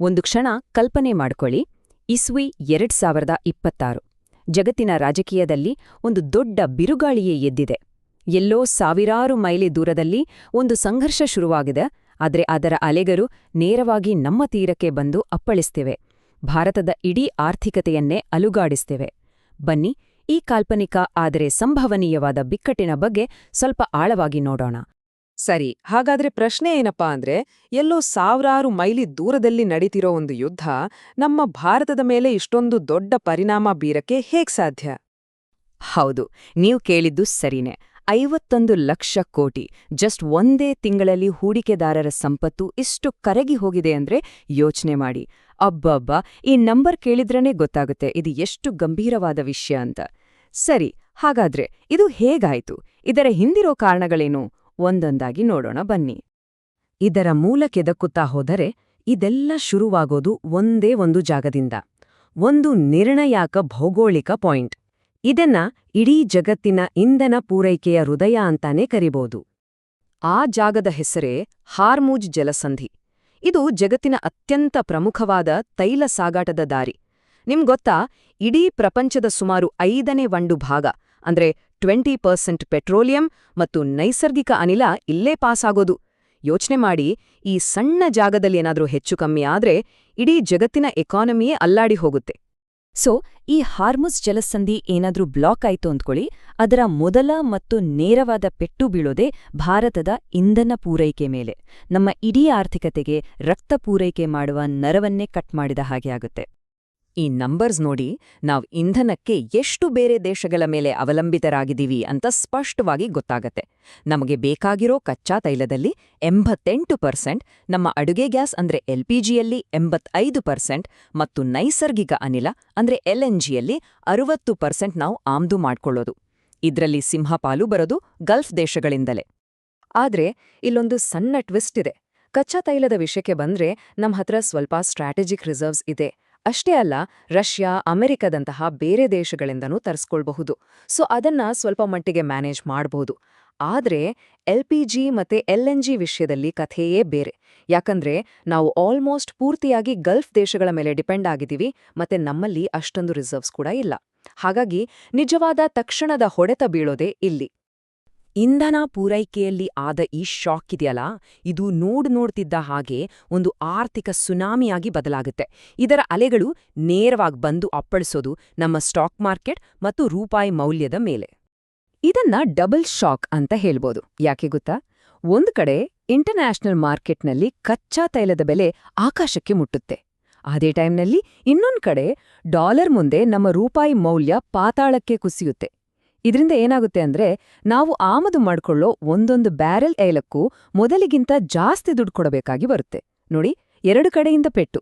ಒಂದು ಕ್ಷಣ ಕಲ್ಪನೆ ಮಾಡ್ಕೊಳ್ಳಿ. ಇಸ್ವಿ 2026. ಜಗತ್ತಿನ ರಾಜಕೀಯದಲ್ಲಿ ಒಂದು ದೊಡ್ಡ ಬಿರುಗಾಳಿಯೇ ಎದ್ದಿದೆ. ಎಲ್ಲೋ ಸಾವಿರಾರು ಮೈಲಿ ದೂರದಲ್ಲಿ ಒಂದು ಸಂಘರ್ಷ ಶುರುವಾಗಿದೆ, ಆದರೆ ಅದರ ಅಲೆಗಳು ನೇರವಾಗಿ ನಮ್ಮ ತೀರಕ್ಕೆ ಬಂದು ಅಪ್ಪಳಿಸ್ತಿವೆ. ಭಾರತದ ಇಡೀ ಆರ್ಥಿಕತೆಯನ್ನೇ ಅಲುಗಾಡಿಸ್ತಿವೆ. ಬನ್ನಿ, ಈ ಕಾಲ್ಪನಿಕ ಆದರೆ ಸಂಭವನೀಯವಾದ ಬಿಕ್ಕಟ್ಟಿನ ಬಗ್ಗೆ ಸ್ವಲ್ಪ ಆಳವಾಗಿ ನೋಡೋಣ. ಸರಿ, ಹಾಗಾದ್ರೆ ಪ್ರಶ್ನೆ ಏನಪ್ಪಾ ಅಂದ್ರೆ, ಎಲ್ಲೋ ಸಾವಿರಾರು ಮೈಲಿ ದೂರದಲ್ಲಿ ನಡೀತಿರೋ ಒಂದು ಯುದ್ಧ ನಮ್ಮ ಭಾರತದ ಮೇಲೆ ಇಷ್ಟೊಂದು ದೊಡ್ಡ ಪರಿಣಾಮ ಬೀರಕ್ಕೆ ಹೇಗ್ ಸಾಧ್ಯ? ಹೌದು, ನೀವು ಕೇಳಿದ್ದು ಸರಿನೇ. 51 ಲಕ್ಷ ಕೋಟಿ ಜಸ್ಟ್ ಒಂದೇ ತಿಂಗಳಲ್ಲಿ ಹೂಡಿಕೆದಾರರ ಸಂಪತ್ತು ಇಷ್ಟು ಕರಗಿ ಹೋಗಿದೆ ಅಂದ್ರೆ ಯೋಚನೆ ಮಾಡಿ. ಅಬ್ಬಬ್ಬಾ, ಈ ನಂಬರ್ ಕೇಳಿದ್ರನೇ ಗೊತ್ತಾಗುತ್ತೆ ಇದು ಎಷ್ಟು ಗಂಭೀರವಾದ ವಿಷಯ ಅಂತ. ಸರಿ, ಹಾಗಾದ್ರೆ ಇದು ಹೇಗಾಯ್ತು? ಇದರ ಹಿಂದಿರೋ ಕಾರಣಗಳೇನು? ಒಂದೊಂದಾಗಿ ನೋಡೋಣ ಬನ್ನಿ. ಇದರ ಮೂಲಕ್ಕೆದಕ್ಕುತ್ತಾ ಹೋದರೆ ಇದೆಲ್ಲ ಶುರುವಾಗೋದು ಒಂದೇ ಒಂದು ಜಾಗದಿಂದ, ಒಂದು ನಿರ್ಣಾಯಕ ಭೌಗೋಳಿಕ ಪಾಯಿಂಟ್. ಇದನ್ನ ಇಡೀ ಜಗತ್ತಿನ ಇಂಧನ ಪೂರೈಕೆಯ ಹೃದಯ ಅಂತಾನೆ ಕರಿಬೋದು. ಆ ಜಾಗದ ಹೆಸರೇ ಹಾರ್ಮುಜ್ ಜಲಸಂಧಿ. ಇದು ಜಗತ್ತಿನ ಅತ್ಯಂತ ಪ್ರಮುಖವಾದ ತೈಲ ಸಾಗಾಟದ ದಾರಿ. ನಿಮ್ಗೊತ್ತಾ, ಇಡೀ ಪ್ರಪಂಚದ ಸುಮಾರು 5/1 ಭಾಗ ಅಂದ್ರೆ 20% ಪೆಟ್ರೋಲಿಯಂ ಮತ್ತು ನೈಸರ್ಗಿಕ ಅನಿಲ ಇಲ್ಲೇ ಪಾಸಾಗೋದು. ಯೋಚನೆ ಮಾಡಿ, ಈ ಸಣ್ಣ ಜಾಗದಲ್ಲಿ ಏನಾದ್ರೂ ಹೆಚ್ಚು ಕಮ್ಮಿ ಆದ್ರೆ ಇಡೀ ಜಗತ್ತಿನ ಎಕಾನಮಿಯೇ ಅಲ್ಲಾಡಿ ಹೋಗುತ್ತೆ. ಸೊ ಈ ಹಾರ್ಮುಜ್ ಜಲಸಂಧಿ ಏನಾದ್ರೂ ಬ್ಲಾಕ್ ಆಯ್ತು ಅಂದ್ಕೊಳ್ಳಿ, ಅದರ ಮೊದಲ ಮತ್ತು ನೇರವಾದ ಪೆಟ್ಟು ಬೀಳೋದೇ ಭಾರತದ ಇಂಧನ ಪೂರೈಕೆ ಮೇಲೆ. ನಮ್ಮ ಇಡೀ ಆರ್ಥಿಕತೆಗೆ ರಕ್ತ ಪೂರೈಕೆ ಮಾಡುವ ನರವನ್ನೇ ಕಟ್ ಮಾಡಿದ ಹಾಗೆ ಆಗುತ್ತೆ. ಈ ನಂಬರ್ಸ್ ನೋಡಿ, ನಾವು ಇಂಧನಕ್ಕೆ ಎಷ್ಟು ಬೇರೆ ದೇಶಗಳ ಮೇಲೆ ಅವಲಂಬಿತರಾಗಿದ್ದೀವಿ ಅಂತ ಸ್ಪಷ್ಟವಾಗಿ ಗೊತ್ತಾಗತ್ತೆ. ನಮಗೆ ಬೇಕಾಗಿರೋ ಕಚ್ಚಾ ತೈಲದಲ್ಲಿ 88%, ನಮ್ಮ ಅಡುಗೆ ಗ್ಯಾಸ್ ಅಂದ್ರೆ LPGಯಲ್ಲಿ 85% ಮತ್ತು ನೈಸರ್ಗಿಕ ಅನಿಲ ಅಂದ್ರೆ LNGಯಲ್ಲಿ 60% ನಾವು ಆಮ್ದು ಮಾಡ್ಕೊಳ್ಳೋದು. ಇದ್ರಲ್ಲಿ ಸಿಂಹಪಾಲು ಬರೋದು ಗಲ್ಫ್ ದೇಶಗಳಿಂದಲೇ. ಆದ್ರೆ ಇಲ್ಲೊಂದು ಸಣ್ಣ ಟ್ವಿಸ್ಟ್ ಇದೆ. ಕಚ್ಚಾ ತೈಲದ ವಿಷಯಕ್ಕೆ ಬಂದ್ರೆ ನಮ್ಮ ಹತ್ರ ಸ್ವಲ್ಪ ಸ್ಟ್ರಾಟಜಿಕ್ ರಿಸರ್ವ್ಸ್ ಇದೆ. ಅಷ್ಟೇ ಅಲ್ಲ, ರಷ್ಯಾ, ಅಮೆರಿಕದಂತಹ ಬೇರೆ ದೇಶಗಳಿಂದನೂ ತರಿಸ್ಕೊಳ್ಬಹುದು. ಸೊ ಅದನ್ನ ಸ್ವಲ್ಪ ಮಟ್ಟಿಗೆ ಮ್ಯಾನೇಜ್ ಮಾಡಬಹುದು. ಆದ್ರೆ LPG ಮತ್ತೆ LNG ವಿಷಯದಲ್ಲಿ ಕಥೆಯೇ ಬೇರೆ. ಯಾಕಂದ್ರೆ ನಾವು ಆಲ್ಮೋಸ್ಟ್ ಪೂರ್ತಿಯಾಗಿ ಗಲ್ಫ್ ದೇಶಗಳ ಮೇಲೆ ಡಿಪೆಂಡ್ ಆಗಿದ್ದೀವಿ, ಮತ್ತೆ ನಮ್ಮಲ್ಲಿ ಅಷ್ಟೊಂದು ರಿಸರ್ವ್ಸ್ ಕೂಡ ಇಲ್ಲ. ಹಾಗಾಗಿ ನಿಜವಾದ ತಕ್ಷಣದ ಹೊಡೆತ ಬೀಳೋದೇ ಇಲ್ಲಿ. ಇಂಧನ ಪೂರೈಕೆಯಲ್ಲಿ ಆದ ಈ ಶಾಕ್ ಇದೆಯಲ್ಲ, ಇದು ನೋಡ್ತಿದ್ದ ಹಾಗೆ ಒಂದು ಆರ್ಥಿಕ ಸುನಾಮಿಯಾಗಿ ಬದಲಾಗುತ್ತೆ. ಇದರ ಅಲೆಗಳು ನೇರವಾಗಿ ಬಂದು ಅಪ್ಪಳಿಸೋದು ನಮ್ಮ ಸ್ಟಾಕ್ ಮಾರ್ಕೆಟ್ ಮತ್ತು ರೂಪಾಯಿ ಮೌಲ್ಯದ ಮೇಲೆ. ಇದನ್ನ ಡಬಲ್ ಶಾಕ್ ಅಂತ ಹೇಳ್ಬೋದು. ಯಾಕೆ ಗೊತ್ತಾ? ಒಂದು ಕಡೆ ಇಂಟರ್ನ್ಯಾಷನಲ್ ಮಾರ್ಕೆಟ್ನಲ್ಲಿ ಕಚ್ಚಾ ತೈಲದ ಬೆಲೆ ಆಕಾಶಕ್ಕೆ ಮುಟ್ಟುತ್ತೆ. ಅದೇ ಟೈಮ್ನಲ್ಲಿ ಇನ್ನೊಂದು ಕಡೆ ಡಾಲರ್ ಮುಂದೆ ನಮ್ಮ ರೂಪಾಯಿ ಮೌಲ್ಯ ಪಾತಾಳಕ್ಕೆ ಕುಸಿಯುತ್ತೆ. ಇದರಿಂದ ಏನಾಗುತ್ತೆ ಅಂದ್ರೆ, ನಾವು ಆಮದು ಮಾಡ್ಕೊಳ್ಳೋ ಒಂದೊಂದು ಬ್ಯಾರೆಲ್ ತೈಲಕ್ಕೂ ಮೊದಲಿಗಿಂತ ಜಾಸ್ತಿ ದುಡ್ಡು ಕೊಡಬೇಕಾಗಿ ಬರುತ್ತೆ. ನೋಡಿ, 2 ಕಡೆಯಿಂದ ಪೆಟ್ಟು.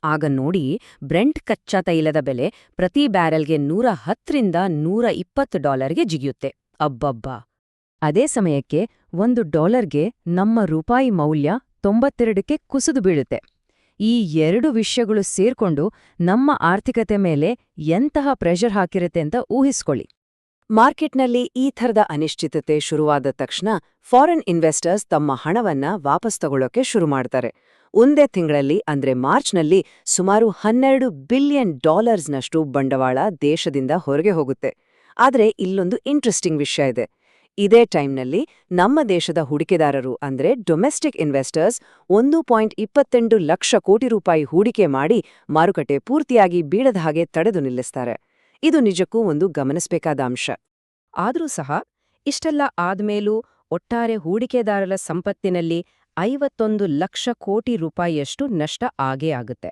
ಆಗ ನೋಡಿ, ಬ್ರೆಂಟ್ ಕಚ್ಚಾ ತೈಲದ ಬೆಲೆ ಪ್ರತಿ ಬ್ಯಾರೆಲ್ಗೆ $110 ಜಿಗಿಯುತ್ತೆ. ಅಬ್ಬಬ್ಬಾ! ಅದೇ ಸಮಯಕ್ಕೆ $1ಗೆ ನಮ್ಮ ರೂಪಾಯಿ ಮೌಲ್ಯ 92ಕ್ಕೆ ಕುಸಿದು ಬೀಳುತ್ತೆ. ಈ 2 ವಿಷಯಗಳು ಸೇರ್ಕೊಂಡು ನಮ್ಮ ಆರ್ಥಿಕತೆ ಮೇಲೆ ಎಂತಹ ಪ್ರೆಷರ್ ಹಾಕಿರುತ್ತೆ ಅಂತ ಊಹಿಸ್ಕೊಳ್ಳಿ. ಮಾರ್ಕೆಟ್ನಲ್ಲಿ ಈ ಥರದ ಅನಿಶ್ಚಿತತೆ ಶುರುವಾದ ತಕ್ಷಣ ಫಾರಿನ್ ಇನ್ವೆಸ್ಟರ್ಸ್ ತಮ್ಮ ಹಣವನ್ನ ವಾಪಸ್ ತಗೊಳ್ಳೋಕೆ ಶುರು ಮಾಡ್ತಾರೆ. ಒಂದೇ ತಿಂಗಳಲ್ಲಿ ಅಂದ್ರೆ ಮಾರ್ಚ್ನಲ್ಲಿ ಸುಮಾರು $12 ಬಿಲಿಯನ್ ನಷ್ಟು ಬಂಡವಾಳ ದೇಶದಿಂದ ಹೊರಗೆ ಹೋಗುತ್ತೆ. ಆದ್ರೆ ಇಲ್ಲೊಂದು ಇಂಟ್ರೆಸ್ಟಿಂಗ್ ವಿಷಯ ಇದೆ. ಇದೇ ಟೈಮ್ನಲ್ಲಿ ನಮ್ಮ ದೇಶದ ಹೂಡಿಕೆದಾರರು ಅಂದ್ರೆ ಡೊಮೆಸ್ಟಿಕ್ ಇನ್ವೆಸ್ಟರ್ಸ್ 1.22 ಲಕ್ಷ ಕೋಟಿ ರೂಪಾಯಿ ಹೂಡಿಕೆ ಮಾಡಿ ಮಾರುಕಟ್ಟೆ ಪೂರ್ತಿಯಾಗಿ ಬೀಳದ ಹಾಗೆ ತಡೆದು ನಿಲ್ಲಿಸ್ತಾರೆ. ಇದು ನಿಜಕ್ಕೂ ಒಂದು ಗಮನಿಸಬೇಕಾದ ಅಂಶ. ಆದರೂ ಸಹ ಇಷ್ಟೆಲ್ಲ ಆದ್ಮೇಲೂ ಒಟ್ಟಾರೆ ಹೂಡಿಕೆದಾರರ ಸಂಪತ್ತಿನಲ್ಲಿ 51 ಲಕ್ಷ ಕೋಟಿ ರೂಪಾಯಿಯಷ್ಟು ನಷ್ಟ ಆಗೇ ಆಗುತ್ತೆ.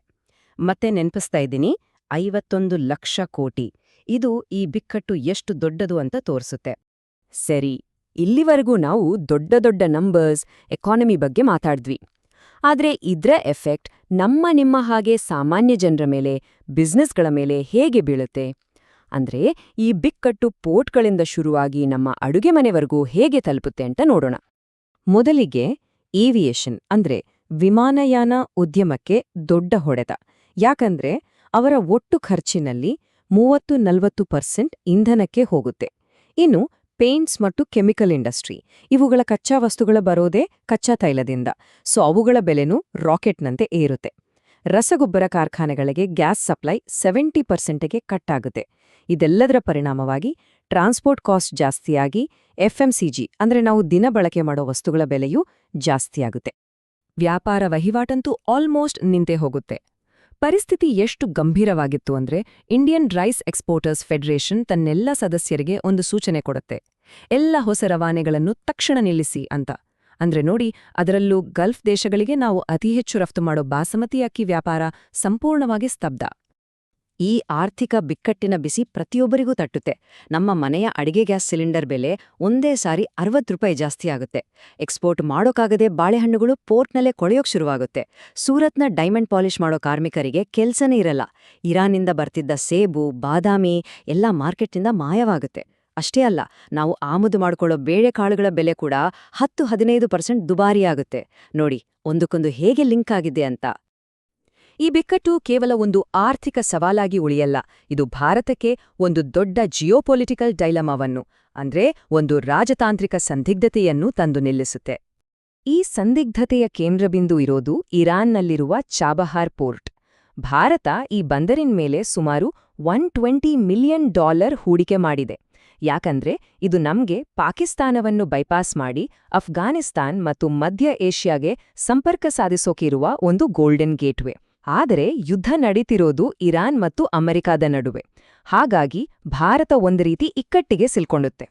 ಮತ್ತೆ ನೆನಪಿಸ್ತಾ ಇದ್ದೀನಿ, 51 ಲಕ್ಷ ಕೋಟಿ. ಇದು ಈ ಬಿಕ್ಕಟ್ಟು ಎಷ್ಟು ದೊಡ್ಡದು ಅಂತ ತೋರಿಸುತ್ತೆ. ಸರಿ, ಇಲ್ಲಿವರೆಗೂ ನಾವು ದೊಡ್ಡ ದೊಡ್ಡ ನಂಬರ್ಸ್, ಎಕಾನಮಿ ಬಗ್ಗೆ ಮಾತಾಡಿದ್ವಿ. ಆದ್ರೆ ಇದ್ರ ಎಫೆಕ್ಟ್ ನಿಮ್ಮ ಹಾಗೆ ಸಾಮಾನ್ಯ ಜನರ ಮೇಲೆ, ಬಿಸ್ನೆಸ್ಗಳ ಮೇಲೆ ಹೇಗೆ ಬೀಳುತ್ತೆ? ಅಂದ್ರೆ ಈ ಬಿಕ್ಕಟ್ಟು ಪೋರ್ಟ್ಗಳಿಂದ ಶುರುವಾಗಿ ನಮ್ಮ ಅಡುಗೆ ಮನೆವರೆಗೂ ಹೇಗೆ ತಲುಪುತ್ತೆ ಅಂತ ನೋಡೋಣ. ಮೊದಲಿಗೆ ಏವಿಯೇಷನ್ ಅಂದ್ರೆ ವಿಮಾನಯಾನ ಉದ್ಯಮಕ್ಕೆ ದೊಡ್ಡ ಹೊಡೆತ. ಯಾಕಂದ್ರೆ ಅವರ ಒಟ್ಟು ಖರ್ಚಿನಲ್ಲಿ 30-40% ಇಂಧನಕ್ಕೆ ಹೋಗುತ್ತೆ. ಇನ್ನು ಪೇಂಟ್ಸ್ ಮತ್ತು ಕೆಮಿಕಲ್ ಇಂಡಸ್ಟ್ರಿ, ಇವುಗಳ ಕಚ್ಚಾ ವಸ್ತುಗಳ ಬರೋದೇ ಕಚ್ಚಾ ತೈಲದಿಂದ. ಸೊ ಅವುಗಳ ಬೆಲೆನೂ ರಾಕೆಟ್ನಂತೆ ಏರುತ್ತೆ. ರಸಗೊಬ್ಬರ ಕಾರ್ಖಾನೆಗಳಿಗೆ ಗ್ಯಾಸ್ ಸಪ್ಲೈ 70%ಗೆ ಕಟ್ ಆಗುತ್ತೆ. ಇದೆಲ್ಲದರ ಪರಿಣಾಮವಾಗಿ ಟ್ರಾನ್ಸ್ಪೋರ್ಟ್ ಕಾಸ್ಟ್ ಜಾಸ್ತಿಯಾಗಿ ಎಫ್ಎಂಸಿಜಿ ಅಂದ್ರೆ ನಾವು ದಿನ ಬಳಕೆ ಮಾಡೋ ವಸ್ತುಗಳ ಬೆಲೆಯೂ ಜಾಸ್ತಿಯಾಗುತ್ತೆ. ವ್ಯಾಪಾರ ವಹಿವಾಟಂತೂ ಆಲ್ಮೋಸ್ಟ್ ನಿಂತೇ ಹೋಗುತ್ತೆ. ಪರಿಸ್ಥಿತಿ ಎಷ್ಟು ಗಂಭೀರವಾಗಿತ್ತು ಅಂದ್ರೆ ಇಂಡಿಯನ್ ರೈಸ್ ಎಕ್ಸ್ಪೋರ್ಟರ್ಸ್ ಫೆಡರೇಷನ್ ತನ್ನೆಲ್ಲ ಸದಸ್ಯರಿಗೆ ಒಂದು ಸೂಚನೆ ಕೊಡುತ್ತೆ. ಎಲ್ಲ ಹೊಸ ರವಾನೆಗಳನ್ನು ತಕ್ಷಣ ನಿಲ್ಲಿಸಿ ಅಂತ. ಅಂದ್ರೆ ನೋಡಿ, ಅದರಲ್ಲೂ ಗಲ್ಫ್ ದೇಶಗಳಿಗೆ ನಾವು ಅತಿ ಹೆಚ್ಚು ರಫ್ತು ಮಾಡೋ ಬಾಸಮತಿ ಅಕ್ಕಿ ವ್ಯಾಪಾರ ಸಂಪೂರ್ಣವಾಗಿ ಸ್ತಬ್ಧ. ಈ ಆರ್ಥಿಕ ಬಿಕ್ಕಟ್ಟಿನ ಬಿಸಿ ಪ್ರತಿಯೊಬ್ಬರಿಗೂ ತಟ್ಟುತ್ತೆ. ನಮ್ಮ ಮನೆಯ ಅಡಿಗೆ ಗ್ಯಾಸ್ ಸಿಲಿಂಡರ್ ಬೆಲೆ ಒಂದೇ ಸಾರಿ ₹60 ಜಾಸ್ತಿ ಆಗುತ್ತೆ. ಎಕ್ಸ್ಪೋರ್ಟ್ ಮಾಡೋಕ್ಕಾಗದೆ ಬಾಳೆಹಣ್ಣುಗಳು ಪೋರ್ಟ್ನಲ್ಲೇ ಕೊಳೆಯೋಕ್ ಶುರುವಾಗುತ್ತೆ. ಸೂರತ್ನ ಡೈಮಂಡ್ ಪಾಲಿಷ್ ಮಾಡೋ ಕಾರ್ಮಿಕರಿಗೆ ಕೆಲ್ಸನೇ ಇರಲ್ಲ. ಇರಾನಿಂದ ಬರ್ತಿದ್ದ ಸೇಬು, ಬಾದಾಮಿ ಎಲ್ಲ ಮಾರ್ಕೆಟ್ನಿಂದ ಮಾಯವಾಗುತ್ತೆ. ಅಷ್ಟೇ ಅಲ್ಲ, ನಾವು ಆಮದು ಮಾಡ್ಕೊಳ್ಳೋ ಬೇಳೆಕಾಳುಗಳ ಬೆಲೆ ಕೂಡ 10-15% ದುಬಾರಿಯಾಗುತ್ತೆ. ನೋಡಿ, ಒಂದಕ್ಕೊಂದು ಹೇಗೆ ಲಿಂಕ್ ಆಗಿದೆ ಅಂತ. ಈ ಬಿಕ್ಕಟ್ಟು ಕೇವಲ ಒಂದು ಆರ್ಥಿಕ ಸವಾಲಾಗಿ ಉಳಿಯಲ್ಲ, ಇದು ಭಾರತಕ್ಕೆ ಒಂದು ದೊಡ್ಡ ಜಿಯೋಪೊಲಿಟಿಕಲ್ ಡೈಲಮಾವನ್ನು ಅಂದ್ರೆ ಒಂದು ರಾಜತಾಂತ್ರಿಕ ಸಂದಿಗ್ಧತೆಯನ್ನು ತಂದು ನಿಲ್ಲಿಸುತ್ತೆ. ಈ ಸಂದಿಗ್ಧತೆಯ ಕೇಂದ್ರಬಿಂದು ಇರೋದು ಇರಾನ್ನಲ್ಲಿರುವ ಚಾಬಹಾರ್ ಪೋರ್ಟ್. ಭಾರತ ಈ ಬಂದರಿನ ಮೇಲೆ ಸುಮಾರು $120 ಮಿಲಿಯನ್ ಹೂಡಿಕೆ ಮಾಡಿದೆ. ಯಾಕಂದ್ರೆ ಇದು ನಮ್ಗೆ ಪಾಕಿಸ್ತಾನವನ್ನು ಬೈಪಾಸ್ ಮಾಡಿ ಅಫ್ಘಾನಿಸ್ತಾನ್ ಮತ್ತು ಮಧ್ಯ ಏಷ್ಯಾಗೆ ಸಂಪರ್ಕ ಸಾಧಿಸೋಕಿರುವ ಒಂದು ಗೋಲ್ಡನ್ ಗೇಟ್ವೇ. ಆದರೆ ಯುದ್ಧ ನಡೀತಿರೋದು ಇರಾನ್ ಮತ್ತು ಅಮೆರಿಕಾದ ನಡುವೆ. ಹಾಗಾಗಿ ಭಾರತ ಒಂದು ರೀತಿ ಇಕ್ಕಟ್ಟಿಗೆ ಸಿಲ್ಕೊಂಡುತ್ತೆ.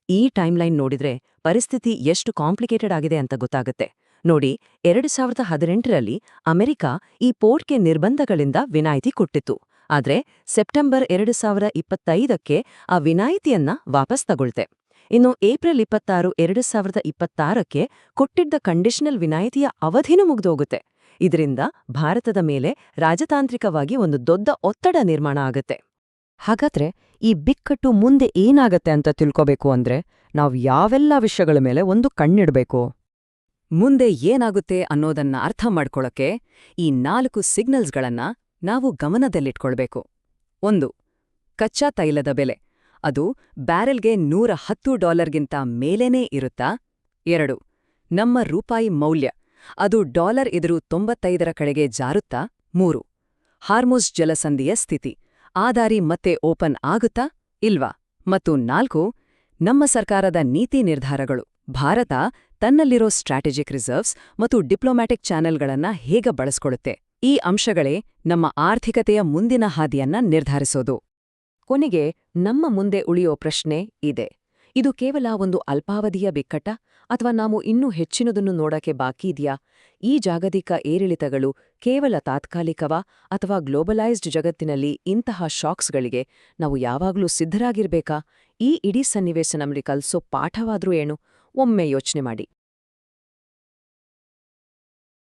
ಈ ಟೈಮ್ಲೈನ್ ನೋಡಿದ್ರೆ ಪರಿಸ್ಥಿತಿ ಎಷ್ಟು ಕಾಂಪ್ಲಿಕೇಟೆಡ್ ಆಗಿದೆ ಅಂತ ಗೊತ್ತಾಗುತ್ತೆ. ನೋಡಿ, 2018ರಲ್ಲಿ ಅಮೆರಿಕ ಈ ಪೋರ್ಟ್ಗೆ ನಿರ್ಬಂಧಗಳಿಂದ ವಿನಾಯಿತಿ ಕೊಟ್ಟಿತ್ತು. ಆದ್ರೆ ಸೆಪ್ಟೆಂಬರ್ 2025ಕ್ಕೆ ಆ ವಿನಾಯಿತಿಯನ್ನ ವಾಪಸ್ ತಗೊಳ್ತೆ. ಇನ್ನು ಏಪ್ರಿಲ್ 26, 2026ಕ್ಕೆ ಕೊಟ್ಟಿದ್ದ ಕಂಡೀಷನಲ್ ವಿನಾಯಿತಿಯ ಅವಧಿನೂ ಮುಗ್ದೋಗುತ್ತೆ. ಇದರಿಂದ ಭಾರತದ ಮೇಲೆ ರಾಜತಾಂತ್ರಿಕವಾಗಿ ಒಂದು ದೊಡ್ಡ ಒತ್ತಡ ನಿರ್ಮಾಣ ಆಗತ್ತೆ. ಹಾಗಾದ್ರೆ ಈ ಬಿಕ್ಕಟ್ಟು ಮುಂದೆ ಏನಾಗತ್ತೆ ಅಂತ ತಿಳ್ಕೋಬೇಕು ಅಂದ್ರೆ ನಾವು ಯಾವೆಲ್ಲ ವಿಷಯಗಳ ಮೇಲೆ ಒಂದು ಕಣ್ಣಿಡ್ಬೇಕು? ಮುಂದೆ ಏನಾಗುತ್ತೆ ಅನ್ನೋದನ್ನ ಅರ್ಥ ಮಾಡ್ಕೊಳ್ಳೋಕೆ ಈ 4 ಸಿಗ್ನಲ್ಸ್ಗಳನ್ನ ನಾವು ಗಮನದಲ್ಲಿಟ್ಕೊಳ್ಬೇಕು. 1. ಕಚ್ಚಾ ತೈಲದ ಬೆಲೆ. ಅದು ಬ್ಯಾರೆಲ್ಗೆ $110ಗಿಂತ ಮೇಲೇನೇ ಇರುತ್ತಾ? 2. ನಮ್ಮ ರೂಪಾಯಿ ಮೌಲ್ಯ. ಅದು ಡಾಲರ್ ಎದುರು 95ರ ಕಡೆಗೆ ಜಾರುತ್ತಾ? 3. ಹಾರ್ಮುಜ್ ಜಲಸಂಧಿಯ ಸ್ಥಿತಿ. ಆ ದಾರಿ ಮತ್ತೆ ಓಪನ್ ಆಗುತ್ತಾ ಇಲ್ವಾ? ಮತ್ತು 4. ನಮ್ಮ ಸರ್ಕಾರದ ನೀತಿ ನಿರ್ಧಾರಗಳು. ಭಾರತ ತನ್ನಲ್ಲಿರೋ ಸ್ಟ್ರಾಟಜಿಕ್ ರಿಸರ್ವ್ಸ್ ಮತ್ತು ಡಿಪ್ಲೊಮ್ಯಾಟಿಕ್ ಚಾನೆಲ್ಗಳನ್ನ ಹೇಗೆ ಬಳಸ್ಕೊಳ್ಳುತ್ತೆ? ಈ ಅಂಶಗಳೇ ನಮ್ಮ ಆರ್ಥಿಕತೆಯ ಮುಂದಿನ ಹಾದಿಯನ್ನ ನಿರ್ಧರಿಸೋದು. ಕೊನೆಗೆ ನಮ್ಮ ಮುಂದೆ ಉಳಿಯೋ ಪ್ರಶ್ನೆ ಇದೆ. ಇದು ಕೇವಲ ಒಂದು ಅಲ್ಪಾವಧಿಯ ಬಿಕ್ಕಟ್ಟ ಅಥವಾ ನಾವು ಇನ್ನೂ ಹೆಚ್ಚಿನದನ್ನು ನೋಡಕ್ಕೆ ಬಾಕಿ ಇದೆಯಾ? ಈ ಜಾಗತಿಕ ಏರಿಳಿತಗಳು ಕೇವಲ ತಾತ್ಕಾಲಿಕವಾ ಅಥವಾ ಗ್ಲೋಬಲೈಸ್ಡ್ ಜಗತ್ತಿನಲ್ಲಿ ಇಂತಹ ಶಾಕ್ಸ್ಗಳಿಗೆ ನಾವು ಯಾವಾಗಲೂ ಸಿದ್ಧರಾಗಿರ್ಬೇಕಾ? ಈ ಇಡೀ ಸನ್ನಿವೇಶ ನಮಗೆ ಕಲಿಸೋ ಪಾಠವಾದ್ರೂ ಏನು? ಒಮ್ಮೆ ಯೋಚನೆ ಮಾಡಿ.